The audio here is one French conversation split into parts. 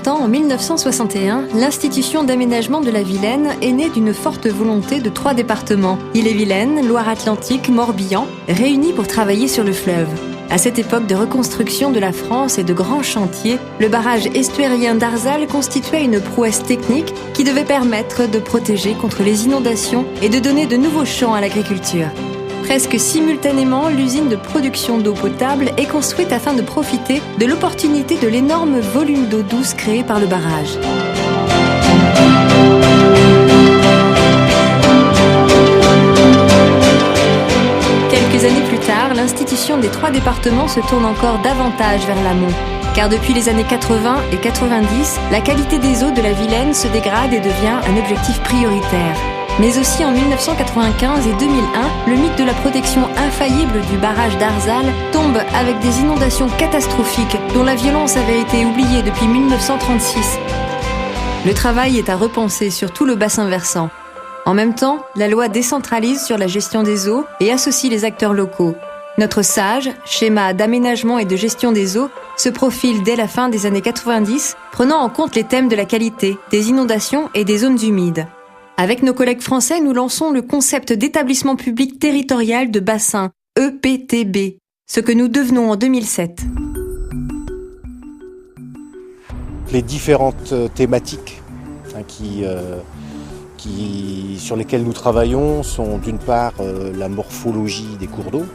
ans, en 1961, l'institution d'aménagement de la Vilaine est née d'une forte volonté de 3 départements, Ille-et-Vilaine, Loire-Atlantique, Morbihan, réunis pour travailler sur le fleuve. À cette époque de reconstruction de la France et de grands chantiers, le barrage estuairien d'Arzal constituait une prouesse technique qui devait permettre de protéger contre les inondations et de donner de nouveaux champs à l'agriculture. Presque simultanément, l'usine de production d'eau potable est construite afin de profiter de l'opportunité de l'énorme volume d'eau douce créé par le barrage. Quelques années plus tard, l'institution des 3 départements se tourne encore davantage vers l'amont. Car depuis les années 80 et 90, la qualité des eaux de la Vilaine se dégrade et devient un objectif prioritaire. Mais aussi en 1995 et 2001, le mythe de la protection infaillible du barrage d'Arzal tombe avec des inondations catastrophiques dont la violence avait été oubliée depuis 1936. Le travail est à repenser sur tout le bassin versant. En même temps, la loi décentralise sur la gestion des eaux et associe les acteurs locaux. Notre SAGE, schéma d'aménagement et de gestion des eaux, se profile dès la fin des années 90, prenant en compte les thèmes de la qualité, des inondations et des zones humides. Avec nos collègues français, nous lançons le concept d'établissement public territorial de bassin, EPTB, ce que nous devenons en 2007. Les différentes thématiques sur lesquelles nous travaillons sont d'une part la morphologie des cours d'eau,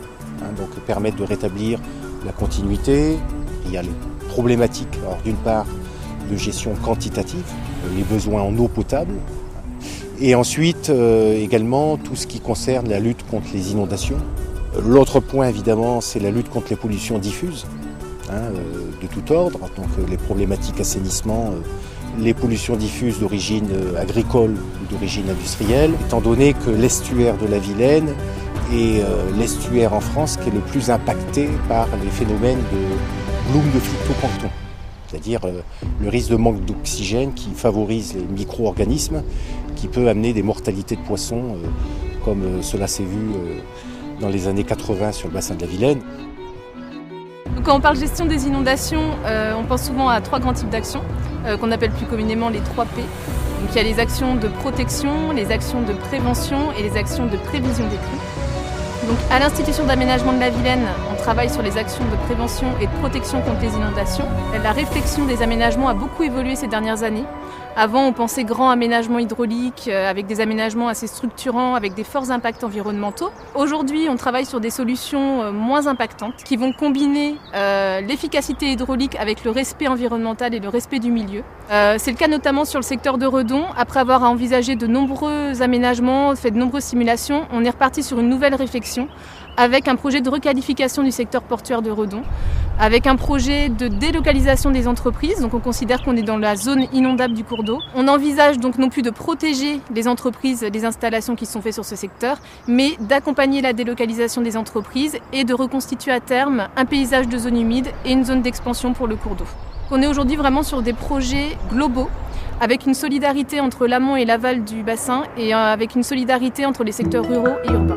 donc permettre de rétablir la continuité. Il y a les problématiques, alors d'une part de gestion quantitative, les besoins en eau potable, et ensuite également tout ce qui concerne la lutte contre les inondations. L'autre point évidemment c'est la lutte contre les pollutions diffuses de tout ordre, donc les problématiques assainissement, les pollutions diffuses d'origine agricole ou d'origine industrielle, étant donné que l'estuaire de la Vilaine est l'estuaire en France qui est le plus impacté par les phénomènes de bloom de phytoplancton, c'est-à-dire le risque de manque d'oxygène qui favorise les micro-organismes, qui peut amener des mortalités de poissons, comme cela s'est vu dans les années 80 sur le bassin de la Vilaine. Quand on parle gestion des inondations, on pense souvent à 3 grands types d'actions, qu'on appelle plus communément les 3 P. Donc il y a les actions de protection, les actions de prévention et les actions de prévision des crues. Donc à l'Institution d'aménagement de la Vilaine, on travaille sur les actions de prévention et de protection contre les inondations. La réflexion des aménagements a beaucoup évolué ces dernières années. Avant, on pensait grand aménagement hydraulique avec des aménagements assez structurants, avec des forts impacts environnementaux. Aujourd'hui, on travaille sur des solutions moins impactantes qui vont combiner l'efficacité hydraulique avec le respect environnemental et le respect du milieu. C'est le cas notamment sur le secteur de Redon. Après avoir envisagé de nombreux aménagements, fait de nombreuses simulations, on est reparti sur une nouvelle réflexion avec un projet de requalification du secteur portuaire de Redon, avec un projet de délocalisation des entreprises. Donc on considère qu'on est dans la zone inondable du cours d'eau. On envisage donc non plus de protéger les entreprises, les installations qui sont faites sur ce secteur, mais d'accompagner la délocalisation des entreprises et de reconstituer à terme un paysage de zone humide et une zone d'expansion pour le cours d'eau. On est aujourd'hui vraiment sur des projets globaux, avec une solidarité entre l'amont et l'aval du bassin et avec une solidarité entre les secteurs ruraux et urbains.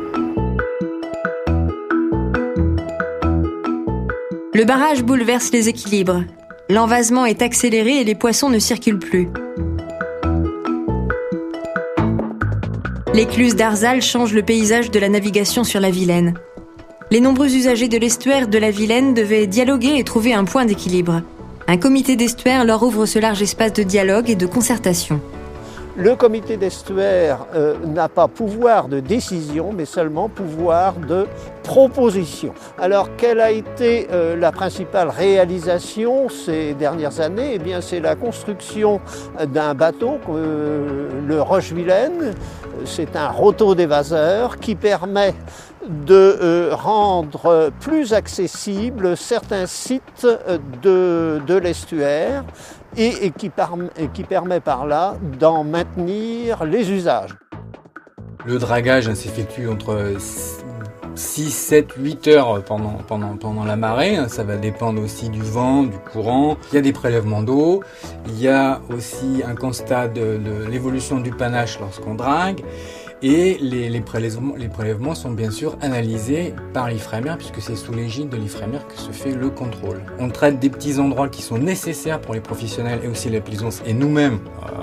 Le barrage bouleverse les équilibres. L'envasement est accéléré et les poissons ne circulent plus. L'écluse d'Arzal change le paysage de la navigation sur la Vilaine. Les nombreux usagers de l'estuaire de la Vilaine devaient dialoguer et trouver un point d'équilibre. Un comité d'estuaire leur ouvre ce large espace de dialogue et de concertation. Le comité d'estuaire n'a pas pouvoir de décision, mais seulement pouvoir de proposition. Alors, quelle a été la principale réalisation ces dernières années ? Eh bien, c'est la construction d'un bateau, le Roche-Vilaine. C'est un roto-dévaseur qui permet de rendre plus accessibles certains sites de l'estuaire et qui permet par là d'en maintenir les usages. Le dragage s'effectue entre 6, 7, 8 heures pendant la marée. Ça va dépendre aussi du vent, du courant. Il y a des prélèvements d'eau. Il y a aussi un constat de l'évolution du panache lorsqu'on drague. Et les prélèvements sont bien sûr analysés par l'Ifremer, puisque c'est sous l'égide de l'Ifremer que se fait le contrôle. On traite des petits endroits qui sont nécessaires pour les professionnels et aussi la plaisance, et nous-mêmes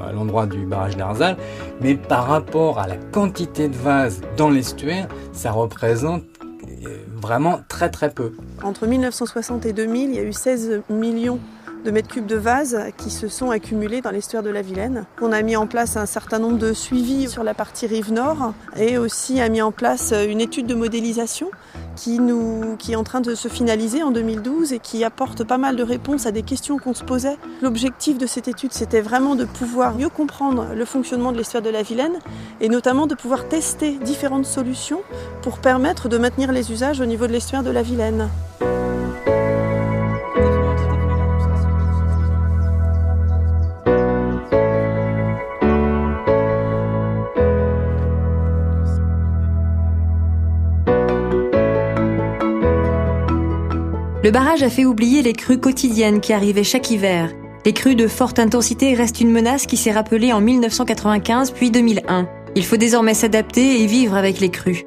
à l'endroit du barrage d'Arzal, mais par rapport à la quantité de vase dans l'estuaire, ça représente vraiment très très peu. Entre 1960 et 2000, il y a eu 16 millions de mètres cubes de vase qui se sont accumulés dans l'estuaire de la Vilaine. On a mis en place un certain nombre de suivis sur la partie rive nord et aussi a mis en place une étude de modélisation qui est en train de se finaliser en 2012 et qui apporte pas mal de réponses à des questions qu'on se posait. L'objectif de cette étude, c'était vraiment de pouvoir mieux comprendre le fonctionnement de l'estuaire de la Vilaine et notamment de pouvoir tester différentes solutions pour permettre de maintenir les usages au niveau de l'estuaire de la Vilaine. Le barrage a fait oublier les crues quotidiennes qui arrivaient chaque hiver. Les crues de forte intensité restent une menace qui s'est rappelée en 1995 puis 2001. Il faut désormais s'adapter et vivre avec les crues.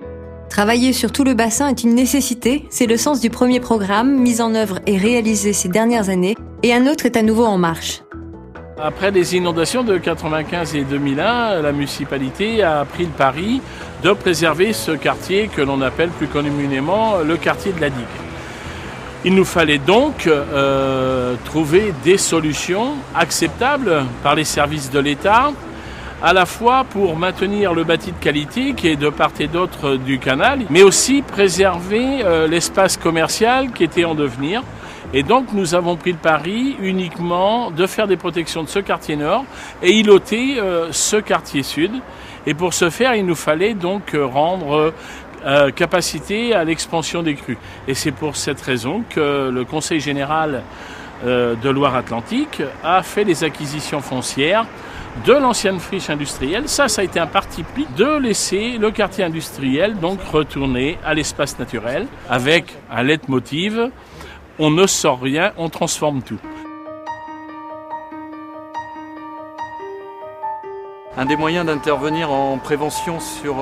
Travailler sur tout le bassin est une nécessité, c'est le sens du premier programme, mis en œuvre et réalisé ces dernières années, et un autre est à nouveau en marche. Après les inondations de 1995 et 2001, la municipalité a pris le pari de préserver ce quartier que l'on appelle plus communément le quartier de la Digue. Il nous fallait donc trouver des solutions acceptables par les services de l'État, à la fois pour maintenir le bâti de qualité qui est de part et d'autre du canal, mais aussi préserver l'espace commercial qui était en devenir. Et donc nous avons pris le pari uniquement de faire des protections de ce quartier nord et îloter ce quartier sud. Et pour ce faire, il nous fallait donc rendre capacité à l'expansion des crues. Et c'est pour cette raison que le Conseil général de Loire-Atlantique a fait les acquisitions foncières de l'ancienne friche industrielle. Ça a été un parti pris de laisser le quartier industriel donc retourner à l'espace naturel avec un leitmotiv: on ne sort rien, on transforme tout. Un des moyens d'intervenir en prévention sur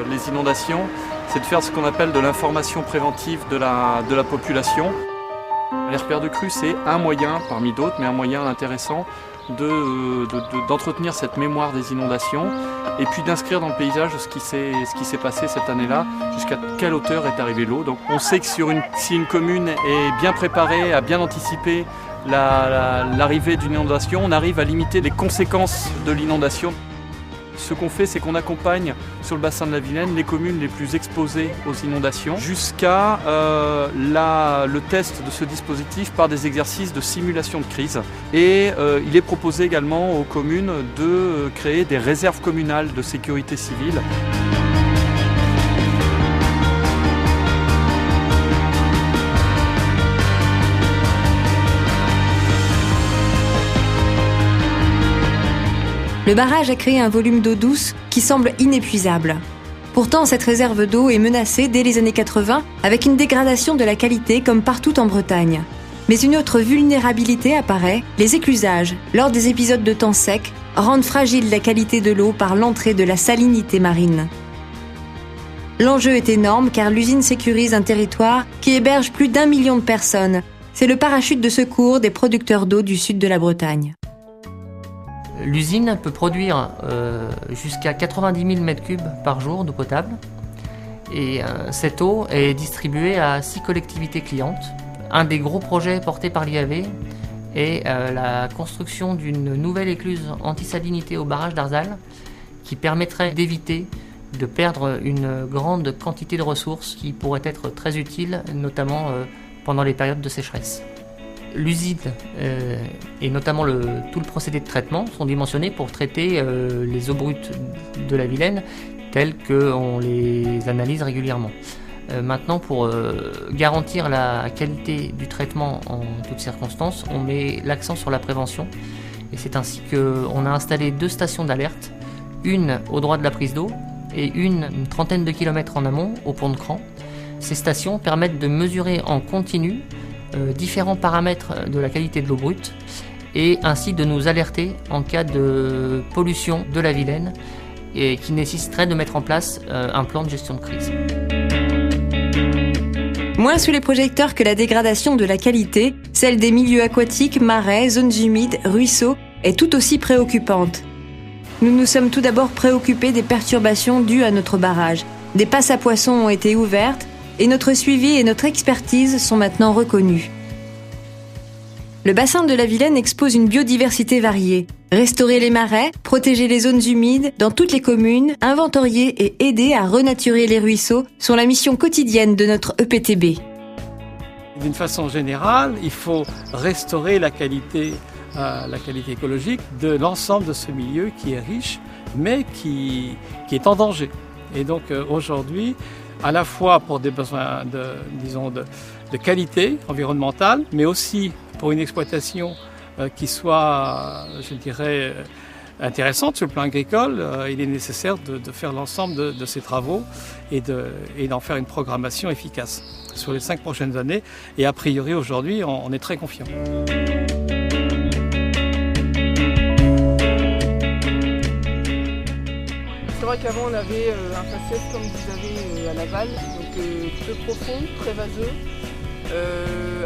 les inondations, c'est de faire ce qu'on appelle de l'information préventive de la population. Les repères de crues, c'est un moyen parmi d'autres, mais un moyen intéressant d'entretenir cette mémoire des inondations et puis d'inscrire dans le paysage ce qui s'est passé cette année-là, jusqu'à quelle hauteur est arrivée l'eau. Donc on sait que si une commune est bien préparée, a bien anticipé l'arrivée d'une inondation, on arrive à limiter les conséquences de l'inondation. Ce qu'on fait, c'est qu'on accompagne sur le bassin de la Vilaine les communes les plus exposées aux inondations jusqu'à le test de ce dispositif par des exercices de simulation de crise. Et il est proposé également aux communes de créer des réserves communales de sécurité civile. Le barrage a créé un volume d'eau douce qui semble inépuisable. Pourtant, cette réserve d'eau est menacée dès les années 80 avec une dégradation de la qualité comme partout en Bretagne. Mais une autre vulnérabilité apparaît, les éclusages, lors des épisodes de temps sec, rendent fragile la qualité de l'eau par l'entrée de la salinité marine. L'enjeu est énorme car l'usine sécurise un territoire qui héberge plus d'1 million de personnes. C'est le parachute de secours des producteurs d'eau du sud de la Bretagne. L'usine peut produire jusqu'à 90 000 m3 par jour d'eau potable et cette eau est distribuée à 6 collectivités clientes. Un des gros projets portés par l'IAV est la construction d'une nouvelle écluse anti-salinité au barrage d'Arzal qui permettrait d'éviter de perdre une grande quantité de ressources qui pourraient être très utiles, notamment pendant les périodes de sécheresse. L'usine et notamment tout le procédé de traitement sont dimensionnés pour traiter les eaux brutes de la Vilaine telles qu'on les analyse régulièrement. Maintenant, pour garantir la qualité du traitement en toutes circonstances, on met l'accent sur la prévention. Et c'est ainsi qu'on a installé 2 stations d'alerte, une au droit de la prise d'eau et une trentaine de kilomètres en amont, au pont de Cran. Ces stations permettent de mesurer en continu différents paramètres de la qualité de l'eau brute et ainsi de nous alerter en cas de pollution de la Vilaine et qui nécessiterait de mettre en place un plan de gestion de crise. Moins sous les projecteurs que la dégradation de la qualité, celle des milieux aquatiques, marais, zones humides, ruisseaux est tout aussi préoccupante. Nous nous sommes tout d'abord préoccupés des perturbations dues à notre barrage. Des passes à poissons ont été ouvertes et notre suivi et notre expertise sont maintenant reconnus. Le bassin de la Vilaine expose une biodiversité variée. Restaurer les marais, protéger les zones humides dans toutes les communes, inventorier et aider à renaturer les ruisseaux sont la mission quotidienne de notre EPTB. D'une façon générale, il faut restaurer la qualité écologique de l'ensemble de ce milieu qui est riche, mais qui est en danger. Et donc aujourd'hui, à la fois pour des besoins de qualité environnementale, mais aussi pour une exploitation qui soit, je dirais, intéressante sur le plan agricole, il est nécessaire de faire l'ensemble de ces travaux et d'en faire une programmation efficace sur les 5 prochaines années. Et a priori, aujourd'hui, on est très confiant. C'est vrai qu'avant on avait un faciès comme vous avez à Laval, donc peu profond, très vaseux,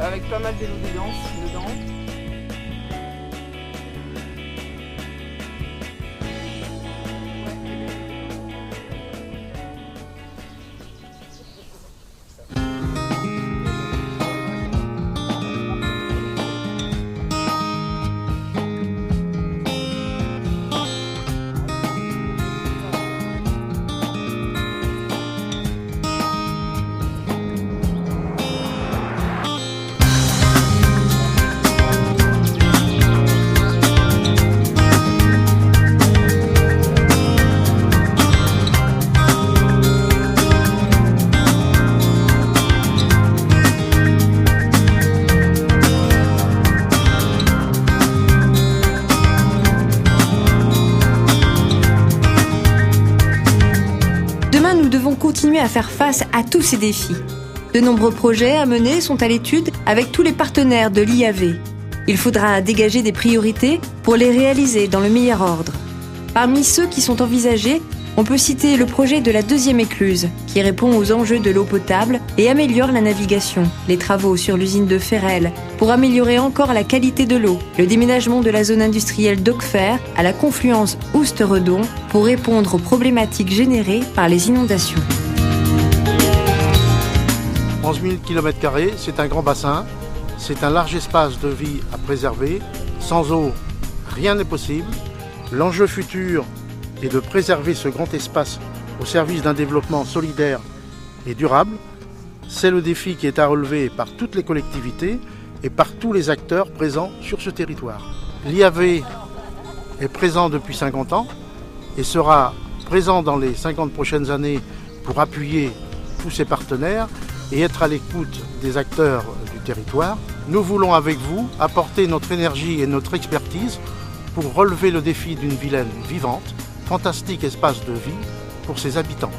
avec pas mal d'élodédance dedans. Continuer à faire face à tous ces défis. De nombreux projets à mener sont à l'étude avec tous les partenaires de l'IAV. Il faudra dégager des priorités pour les réaliser dans le meilleur ordre. Parmi ceux qui sont envisagés, on peut citer le projet de la 2e écluse, qui répond aux enjeux de l'eau potable et améliore la navigation, les travaux sur l'usine de Ferrel, pour améliorer encore la qualité de l'eau, le déménagement de la zone industrielle d'Auxfer à la confluence Oust-Redon, pour répondre aux problématiques générées par les inondations. 11 000 km², c'est un grand bassin, c'est un large espace de vie à préserver. Sans eau, rien n'est possible. L'enjeu futur est de préserver ce grand espace au service d'un développement solidaire et durable. C'est le défi qui est à relever par toutes les collectivités et par tous les acteurs présents sur ce territoire. L'IAV est présent depuis 50 ans et sera présent dans les 50 prochaines années pour appuyer tous ses partenaires et être à l'écoute des acteurs du territoire. Nous voulons avec vous apporter notre énergie et notre expertise pour relever le défi d'une Vilaine vivante, fantastique espace de vie pour ses habitants.